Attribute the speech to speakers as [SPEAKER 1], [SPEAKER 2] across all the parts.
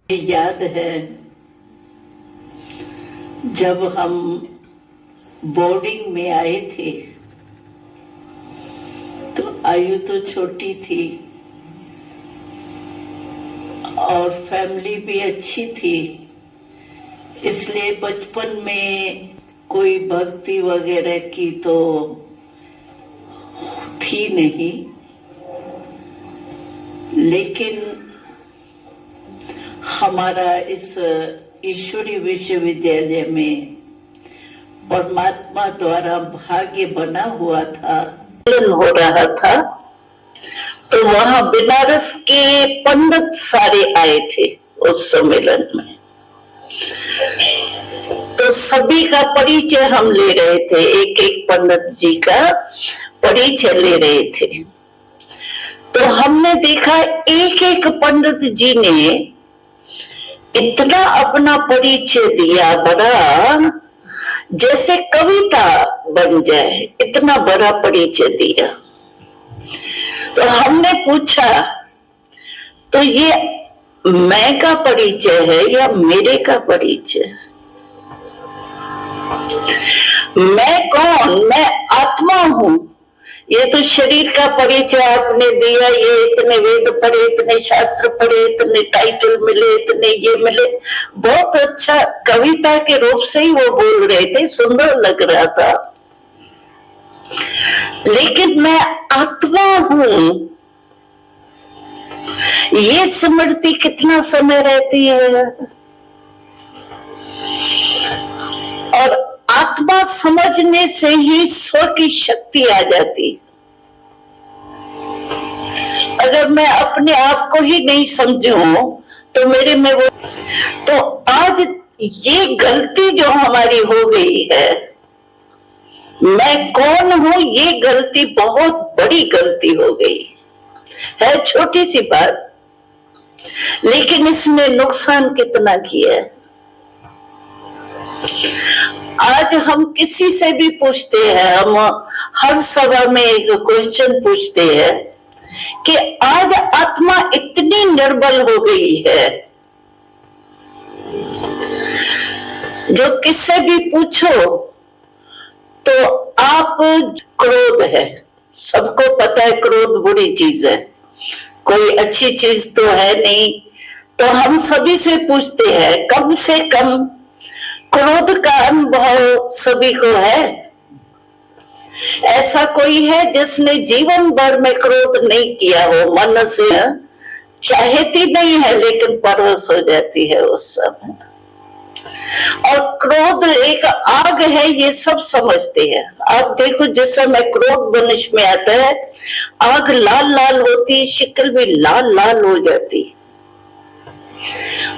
[SPEAKER 1] याद है जब हम बोर्डिंग में आए थे तो आयु तो छोटी थी और फैमिली भी अच्छी थी, इसलिए बचपन में कोई भक्ति वगैरह की तो थी नहीं। लेकिन हमारा इस ईश्वरीय विश्वविद्यालय में परमात्मा द्वारा भाग्य बना हुआ था, हो रहा था, तो वहां बनारस के पंडित सारे आए थे उस सम्मेलन में। तो सभी का परिचय हम ले रहे थे, एक एक पंडित जी का परिचय ले रहे थे। तो हमने देखा एक एक पंडित जी ने इतना अपना परिचय दिया, बड़ा जैसे कविता बन जाए, इतना बड़ा परिचय दिया। तो हमने पूछा, तो ये मैं का परिचय है या मेरे का परिचय? मैं कौन? मैं आत्मा हूं। ये तो शरीर का परिचय आपने दिया, ये इतने वेद पढ़े, इतने शास्त्र पढ़े, इतने टाइटल मिले, इतने ये मिले, बहुत अच्छा कविता के रूप से ही वो बोल रहे थे, सुंदर लग रहा था। लेकिन मैं आत्मा हूं, ये स्मृति कितना समय रहती है। और आत्मा समझने से ही स्व की शक्ति आ जाती। अगर मैं अपने आप को ही नहीं समझूं तो मेरे में वो, तो आज ये गलती जो हमारी हो गई है, मैं कौन हूं, ये गलती बहुत बड़ी गलती हो गई है। छोटी सी बात, लेकिन इसने नुकसान कितना किया है। आज हम किसी से भी पूछते हैं, हम हर सभा में एक क्वेश्चन पूछते हैं कि आज आत्मा इतनी निर्बल हो गई है, जो किससे भी पूछो तो आप, क्रोध है, सबको पता है क्रोध बुरी चीज है, कोई अच्छी चीज तो है नहीं। तो हम सभी से पूछते हैं, कम से कम क्रोध का अनुभव सभी को है? ऐसा कोई है जिसने जीवन भर में क्रोध नहीं किया हो? मन से चाहती नहीं है लेकिन परवश हो जाती है उस समय। और क्रोध एक आग है, ये सब समझते हैं। आप देखो, जिस समय क्रोध मनुष्य में आता है, आग लाल लाल होती, शक्ल भी लाल लाल हो जाती,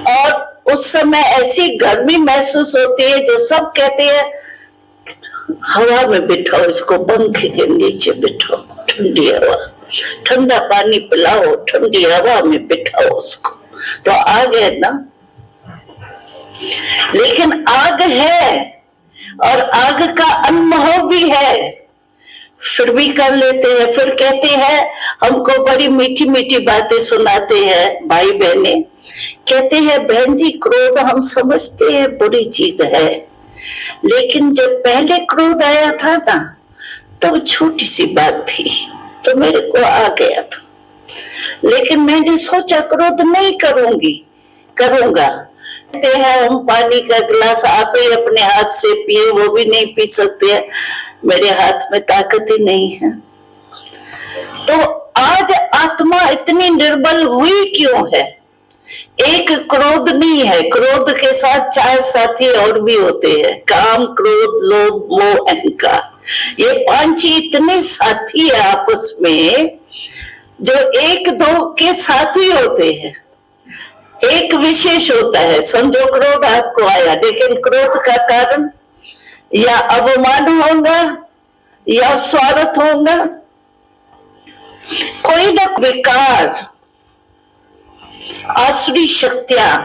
[SPEAKER 1] और उस समय ऐसी गर्मी महसूस होती है जो सब कहते हैं हवा में बिठाओ, इसको पंखे के नीचे बिठाओ, ठंडी हवा, ठंडा पानी पिलाओ, ठंडी हवा में बिठाओ उसको, तो आग है ना। लेकिन आग है और आग का अनुभव भी है, फिर भी कर लेते हैं। फिर कहते हैं, हमको बड़ी मीठी मीठी बातें सुनाते हैं भाई बहने, कहते हैं बहन जी क्रोध हम समझते हैं बुरी चीज है, लेकिन जब पहले क्रोध आया था ना, तब छोटी सी बात थी तो मेरे को आ गया था, लेकिन मैंने सोचा क्रोध नहीं करूंगा। कहते हैं हम पानी का गिलास आप ही अपने हाथ से पिए, वो भी नहीं पी सकते, मेरे हाथ में ताकत ही नहीं है। तो आज आत्मा इतनी निर्बल हुई क्यों है? एक क्रोध नहीं है, क्रोध के साथ चार साथी और भी होते हैं, काम, क्रोध, लोभ, मोह, अहंकार। ये पांच ही इतने साथी है आपस में, जो एक दो के साथी होते हैं। एक विशेष होता है, समझो क्रोध आपको आया, लेकिन क्रोध का कारण या अवमान होगा या स्वार्थ होगा, कोई ना विकार, आसुरी शक्तियां।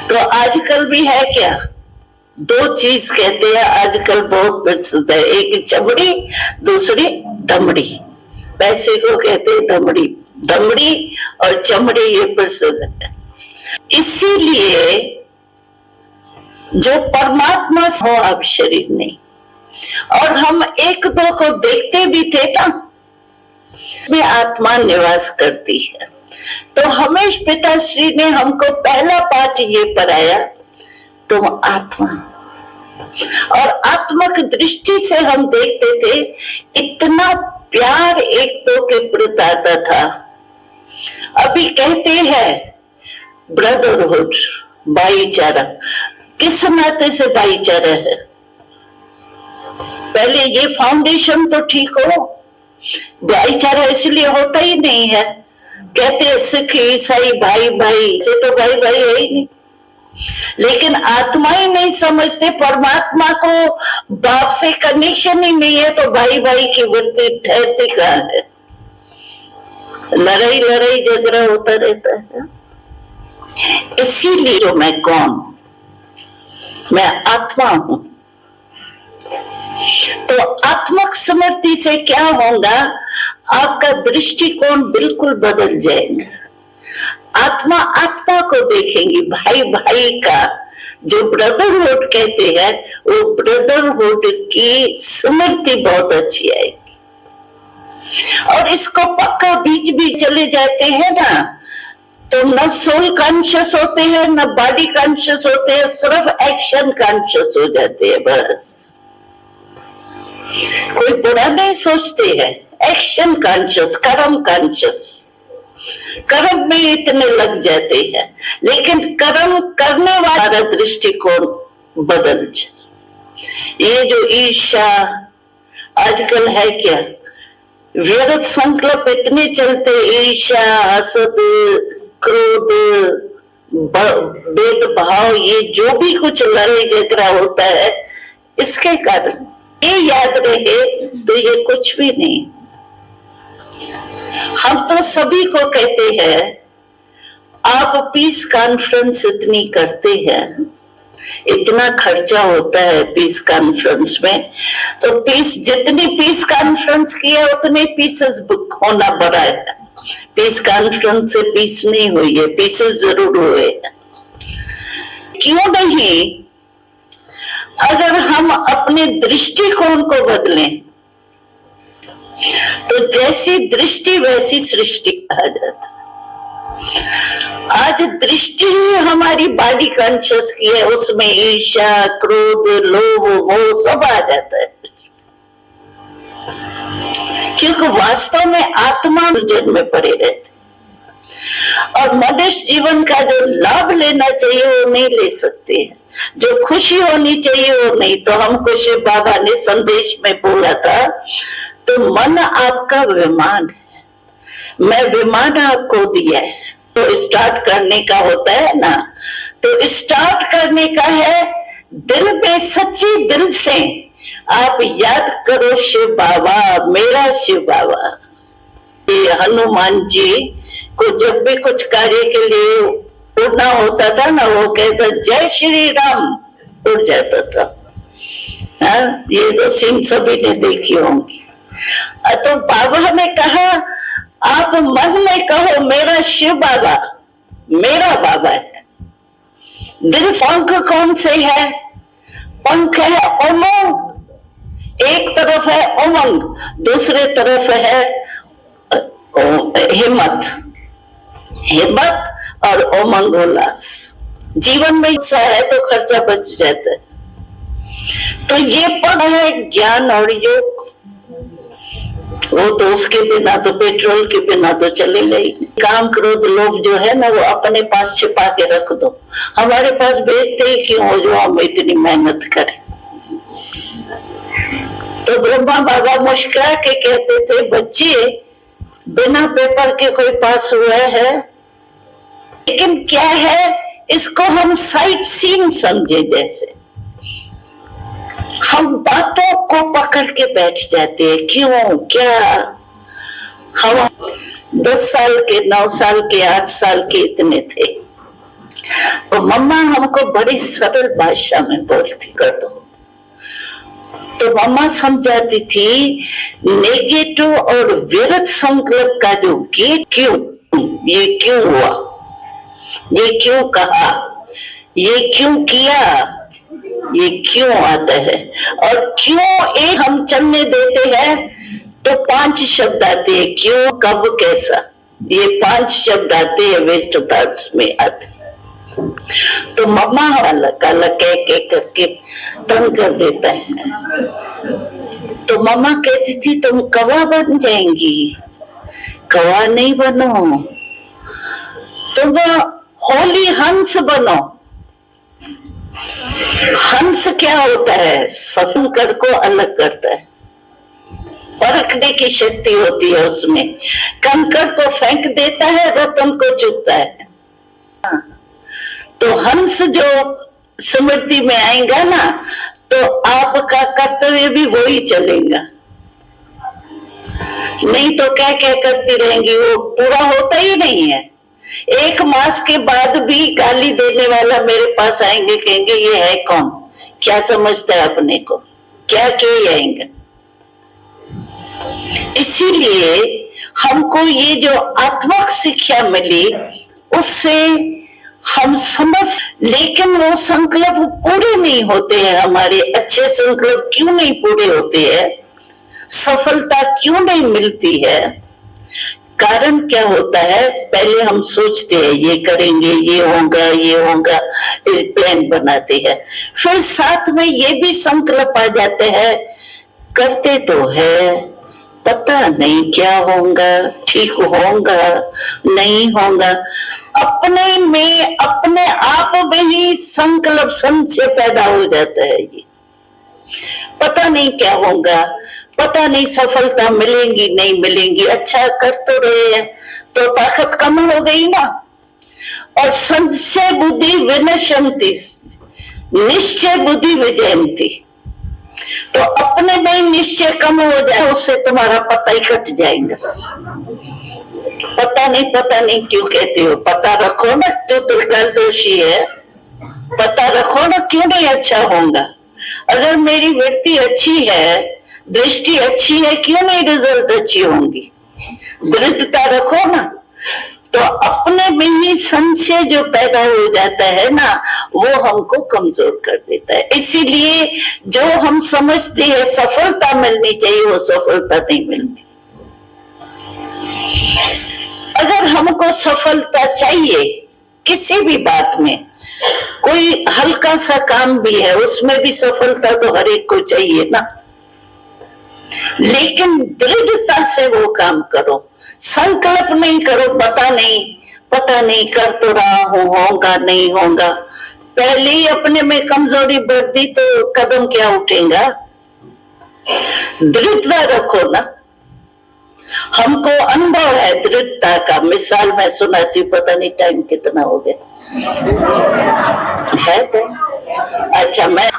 [SPEAKER 1] तो आजकल भी है क्या? दो चीज कहते हैं आजकल बहुत प्रसिद्ध है, एक चमड़ी, दूसरी दमड़ी। पैसे को कहते हैं दमड़ी, दमड़ी और चमड़ी, ये प्रसिद्ध है। इसीलिए जो परमात्मा हो अब शरीर नहीं, और हम एक दो को देखते भी थे ना, में आत्मा निवास करती है। तो हमेश पिताश्री ने हमको पहला पाठ ये पढ़ाया, तुम आत्मा, और आत्मक दृष्टि से हम देखते थे, इतना प्यार एक दो के प्रति आता था। अभी कहते हैं ब्रदरहुड, भाईचारा, किस नाते से भाईचारा है? पहले ये फाउंडेशन तो ठीक हो। भाईचारा इसलिए होता ही नहीं है, कहते हैं सिख ईसाई भाई भाई से, तो भाई भाई है ही नहीं। लेकिन आत्मा ही नहीं समझते, परमात्मा को बाप से कनेक्शन ही नहीं है, तो भाई भाई की वृत्ति ठहरती कहाँ है? लड़ाई लड़ाई झगड़ा होता रहता है। इसीलिए जो मैं कौन, मैं आत्मा हूं। तो आत्मक स्मृति से क्या होगा, आपका दृष्टिकोण बिल्कुल बदल जाएगा। आत्मा आत्मा को देखेंगी, भाई भाई का जो ब्रदरहुड कहते हैं, वो ब्रदरहुड की स्मृति बहुत अच्छी आएगी। और इसको पक्का बीच भी चले जाते हैं ना, तो न सोल कॉन्शियस होते हैं, न बॉडी कॉन्शियस होते हैं, सिर्फ एक्शन कॉन्शियस हो जाते हैं बस। कोई बुरा नहीं सोचते हैं, एक्शन कॉन्शियस, कर्म कॉन्शियस, कर्म में इतने लग जाते हैं। लेकिन कर्म करने वाला दृष्टिकोण बदल जाए। ये जो ईर्ष्या आजकल है क्या, व्यर्थ संकल्प इतने चलते, ईर्ष्या, हसद, क्रोध, भेदभाव, ये जो भी कुछ लड़ाई झगड़ा होता है, इसके कारण ये याद रहे तो ये कुछ भी नहीं। हम तो सभी को कहते हैं, आप पीस कॉन्फ्रेंस इतनी करते हैं, इतना खर्चा होता है पीस कॉन्फ्रेंस में, तो पीस जितनी पीस कॉन्फ्रेंस की है उतने पीसेस बुक होना पड़ा है। पीस कॉन्फ्रेंस से पीस नहीं हुई है, पीसेस जरूर हुए हैं। क्यों नहीं? अगर हम अपने दृष्टिकोण को बदलें, तो जैसी दृष्टि वैसी सृष्टि कहा जाता है। आज दृष्टि ही हमारी बॉडी कॉन्शियस की है, उसमें ईर्ष्या, क्रोध, लोभ, मोह सब आ जाता है। क्योंकि वास्तव में आत्मा जन्म में पड़े रहते, और मनुष्य जीवन का जो लाभ लेना चाहिए वो नहीं ले सकते हैं, जो खुशी होनी चाहिए वो नहीं। तो हमको शिव बाबा ने संदेश में बोला था, तो मन आपका विमान है, मैं विमान आपको दिया है। तो स्टार्ट करने का होता है ना, तो स्टार्ट करने का है दिल में, सच्ची दिल से आप याद करो शिव बाबा, मेरा शिव बाबा। ये हनुमान जी को जब भी कुछ कार्य के लिए उड़ना होता था ना, वो कहता जय श्री राम, उड़ जाता था। हाँ, ये तो सीन सभी ने देखी होंगी। तो बाबा ने कहा, आप मन में कहो मेरा शिव बाबा मेरा बाबा है। दिल पंख कौन से है? पंख है उमंग, एक तरफ है उमंग, दूसरे तरफ है हिम्मत, हिम्मत और उमंग उल्लास। जीवन में उत्साह है तो खर्चा बच जाता है। तो ये पद है ज्ञान और योग। वो तो उसके बिना तो, पेट्रोल के बिना तो चलेगा ही। काम क्रोध लोभ जो है ना, वो अपने पास छिपा के रख दो। हमारे पास भेजते ही क्यों हो जो हम इतनी मेहनत करें। तो ब्रह्मा बाबा मुस्कुरा के कहते थे, बच्चे बिना पेपर के कोई पास हुआ है? लेकिन क्या है, इसको हम साइट सीइंग समझे। जैसे हम बातों को पकड़ के बैठ जाते हैं, क्यों क्या। हम 10 साल के, 9 साल के, 8 साल के इतने थे, तो मम्मा हमको बड़ी सरल भाषा में बोलती कर दो। तो मम्मा समझाती थी, नेगेटिव और विरुद्ध संकल्प का जो गेट, क्यों ये क्यों हुआ, ये क्यों कहा, ये क्यों किया, ये क्यों आता है, और क्यों एक हम चलने देते हैं तो 5 शब्द आते हैं, क्यों, कब, कैसा, ये 5 शब्द आते हैं वेस्ट थॉट्स में आते। तो मम्मा अलग अलग कह करके तंग कर देता है। तो मम्मा कहती थी तुम कौवा बन जाएंगी, कौवा नहीं बनो, तुम होली हंस बनो। हंस क्या होता है, संकर को अलग करता है, परखने की शक्ति होती है उसमें। कंकड़ को फेंक देता है, रतन को चुगता है। तो हंस जो स्मृति में आएगा ना, तो आपका कर्तव्य भी वही चलेगा। नहीं तो क्या क्या करती रहेंगी, वो पूरा होता ही नहीं है। 1 मास के बाद भी गाली देने वाला मेरे पास आएंगे, कहेंगे ये है कौन, क्या समझता है अपने को, क्या किए जाएंगे। इसीलिए हमको ये जो आत्मक शिक्षा मिली उससे हम समझ, लेकिन वो संकल्प पूरे नहीं होते हैं हमारे। अच्छे संकल्प क्यों नहीं पूरे होते हैं, सफलता क्यों नहीं मिलती है, कारण क्या होता है, पहले हम सोचते हैं ये करेंगे, ये होगा, ये होगा, प्लान बनाते हैं, फिर साथ में ये भी संकल्प आ जाते हैं, करते तो है, पता नहीं क्या होगा, ठीक होगा नहीं होगा। अपने में, अपने आप में ही संकल्प संशय पैदा हो जाता है। ये पता नहीं क्या होगा, पता नहीं सफलता मिलेंगी नहीं मिलेंगी, अच्छा कर तो रहे हैं तो ताकत कम हो गई ना। और संशय बुद्धि विनशंति, निश्चय बुद्धि विजयंती। तो अपने में निश्चय कम हो जाए, उससे तुम्हारा पता ही कट जाएगा। पता नहीं क्यों कहते हो, पता रखो ना, जो त्रिकालदर्शी है, पता रखो ना क्यों नहीं अच्छा होगा। अगर मेरी वृत्ति अच्छी है, दृष्टि अच्छी है, क्यों नहीं रिजल्ट अच्छी होंगी। दृढ़ता रखो ना। तो अपने में ही संशय जो पैदा हो जाता है ना, वो हमको कमजोर कर देता है। इसीलिए जो हम समझते हैं सफलता मिलनी चाहिए, वो सफलता नहीं मिलती। अगर हमको सफलता चाहिए किसी भी बात में, कोई हल्का सा काम भी है उसमें भी सफलता तो हर एक को चाहिए ना, लेकिन दृढ़ता से वो काम करो। संकल्प नहीं करो पता नहीं कर तो रहा हूं, होगा नहीं होगा। पहले ही अपने में कमजोरी बढ़ दी तो कदम क्या उठेगा। दृढ़ता रखो ना। हमको अनुभव है दृढ़ता का। मिसाल मैं सुनाती, पता नहीं टाइम कितना हो गया है तो? अच्छा, मैं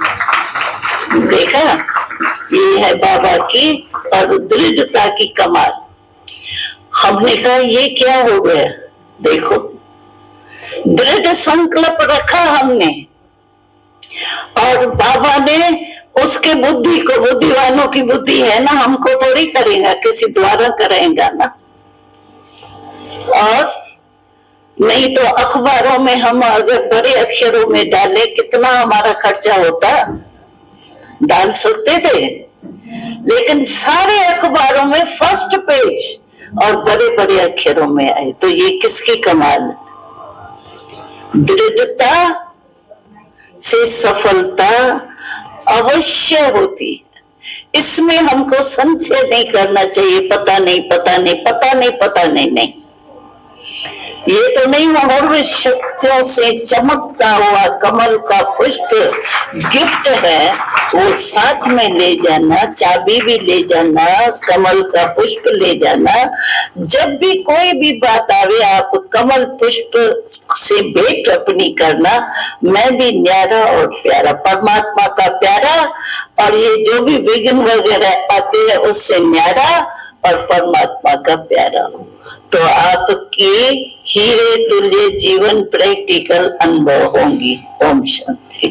[SPEAKER 1] देखा ये है बाबा की और दृढ़ता की कमाल। हमने कहा ये क्या हो गया, देखो दृढ़ संकल्प रखा हमने, और बाबा ने उसके बुद्धि को, बुद्धिवानों की बुद्धि है ना, हमको थोड़ी करेगा, किसी द्वारा करेगा ना। और नहीं तो अखबारों में हम अगर बड़े अक्षरों में डाले, कितना हमारा खर्चा होता, डाल सकते थे, लेकिन सारे अखबारों में फर्स्ट पेज और बड़े बड़े अक्षरों में आए। तो ये किसकी कमाल। दृढ़ता से सफलता अवश्य होती है, इसमें हमको संशय नहीं करना चाहिए। पता नहीं नहीं, ये तो नहीं। और शक्तियों से चमकता हुआ कमल का पुष्प गिफ्ट है, वो साथ में ले जाना, चाबी भी ले जाना, कमल का पुष्प ले जाना। जब भी कोई भी बात आवे, आप कमल पुष्प से भेंट अपनी करना। मैं भी न्यारा और प्यारा, परमात्मा का प्यारा, और ये जो भी विघ्न वगैरह आते हैं उससे न्यारा और परमात्मा का प्यारा। तो आपके हीरे तुल्य जीवन प्रैक्टिकल अनुभव होंगी। ओम शांति।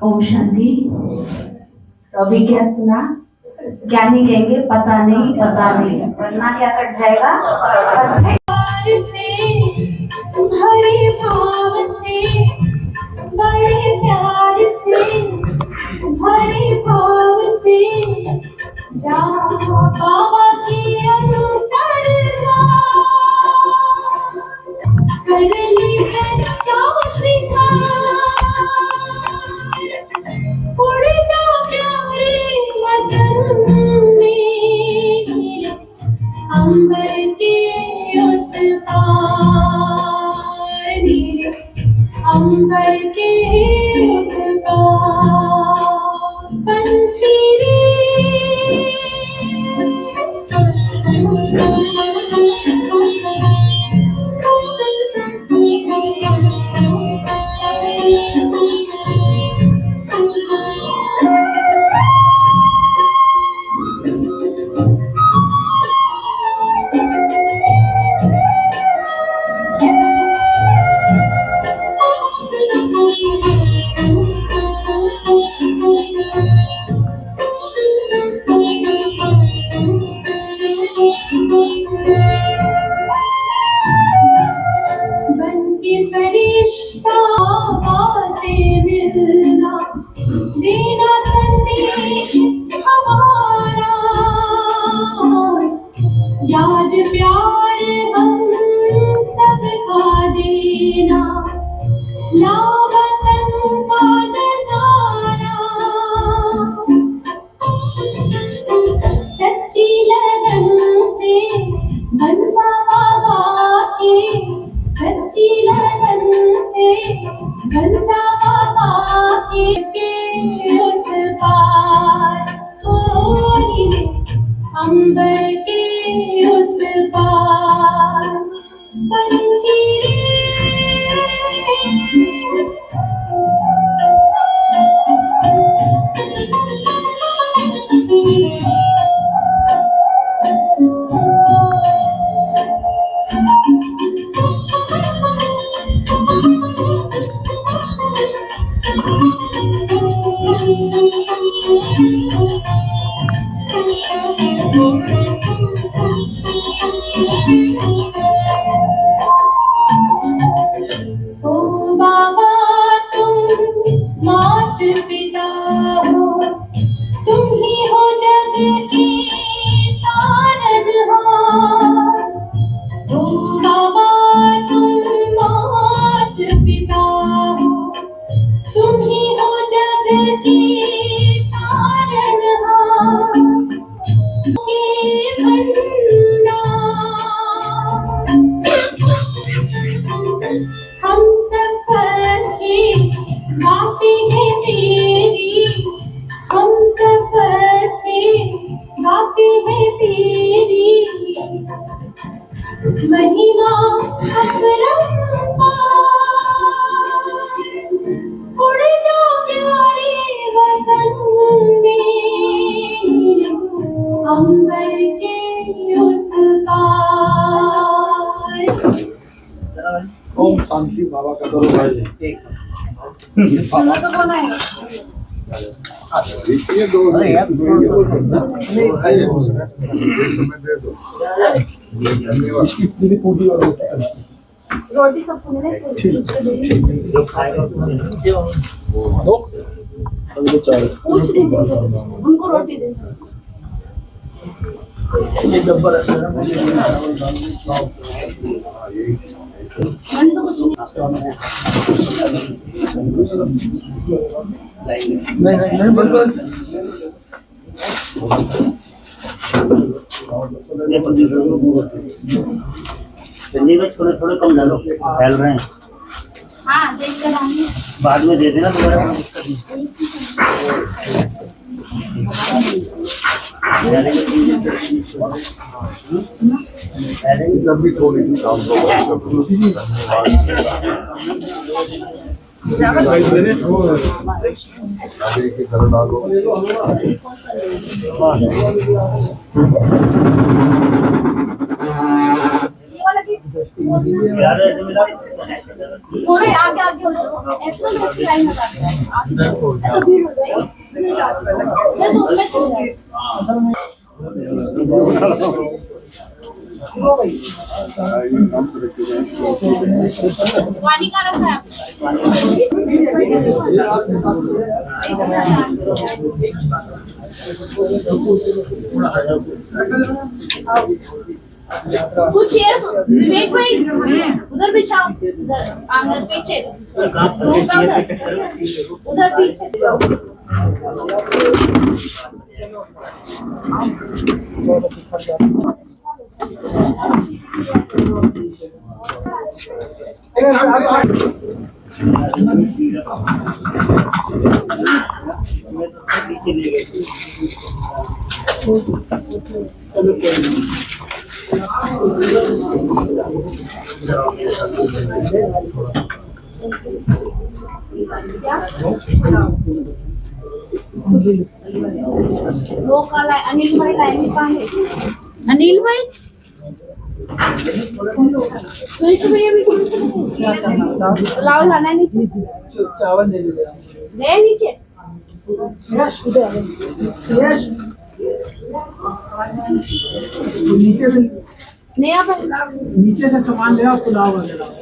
[SPEAKER 2] ओम शांति। तो अभी क्या सुना, क्या नहीं कहेंगे, पता नहीं, वरना क्या कट जाएगा।
[SPEAKER 3] हरे भाव से, बड़े प्यार से, हरे भाव से, जाओ बाबा की अनुसरणा, करने सच्चा श्रृंगार, उड़ जाओ प्यारे मगन में, अंबर के उस पार, अंबर के उस पार, पंछी रे बनके फरिश्ता से मिलना, देना संदेश हमारा, याद प्यार हम सबका देना, लावतन का नजारा, सच्ची लगन से बन जा बाबा की, सच्ची लगन से बन जा बाबा के उस पार, कोई अंबर के उस पार, पंछी रे ओ बाबा तुम मात पिता हो, तुम ही हो जग की तारनहार, ओ बाबा तुम मात पिता हो, तुम ही हो जग की तारनहार, के भंडार, हम सब बच्चे गाते हैं तेरी, हम सब बच्चे गाते हैं तेरी, महिमा अपरंपार, उड़ जाओ प्यारे वतन में, अंबर के उस पार।
[SPEAKER 4] ओम शांति बाबा का करो भाई।
[SPEAKER 5] ये दो
[SPEAKER 4] इसकी पूरी पूरी और
[SPEAKER 2] रोटी सबको मिले
[SPEAKER 4] जो खाएगा दो तो चाय
[SPEAKER 2] उनको रोटी दे।
[SPEAKER 4] ये डब्बा रखना है
[SPEAKER 2] मन तो कुछ
[SPEAKER 4] नहीं बंद
[SPEAKER 6] चलिए बस थोड़े थोड़े कम डालो, फैल रहे हैं।
[SPEAKER 2] हाँ देख कर आएंगे,
[SPEAKER 6] बाद में दे देना दोबारा, कोई दिक्कत नहीं।
[SPEAKER 5] लंबी थोड़ी काम घर डालो।
[SPEAKER 2] थोड़े आगे आगे हो जाओ, ऐसा लाइन लगा दो, तो भीड़ हो जाएगी।
[SPEAKER 3] पानी का रखा है कुछ चेयर विवेक भाई उधर बिछाओ उधर आंगन पीछे उधर पीछे वो कल अनिल भाई लाएंगे पानी अनिल भाई स्वीट भैया भी लाओ लाना नीचे
[SPEAKER 4] चावल दे दीजिए
[SPEAKER 3] ले नीचे
[SPEAKER 4] नीचे से
[SPEAKER 3] नया
[SPEAKER 4] नीचे से सामान ले आओ पुलाव वगैरह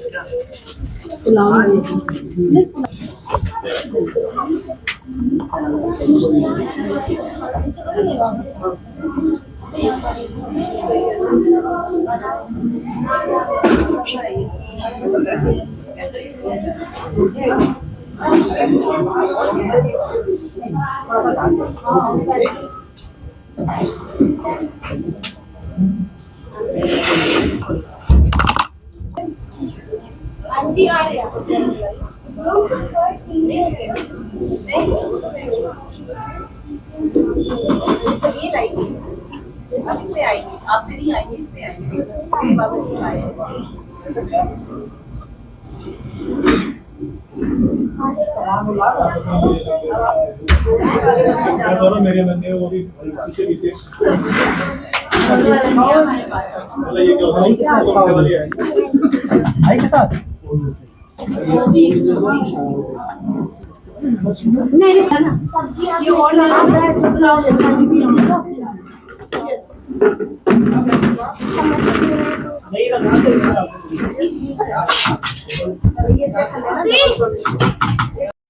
[SPEAKER 3] आंटी आ रही
[SPEAKER 7] अब इससे आएंगे आपसे नहीं आएंगे इससे आएंगे बाबा जी आए
[SPEAKER 4] मेरे बंदे वो भी पीछे पीछे
[SPEAKER 7] हमारे पास
[SPEAKER 4] ये क्या होता है भाई के साथ
[SPEAKER 3] नहीं खाना सब्जी ये और
[SPEAKER 7] ये चेक कर लेना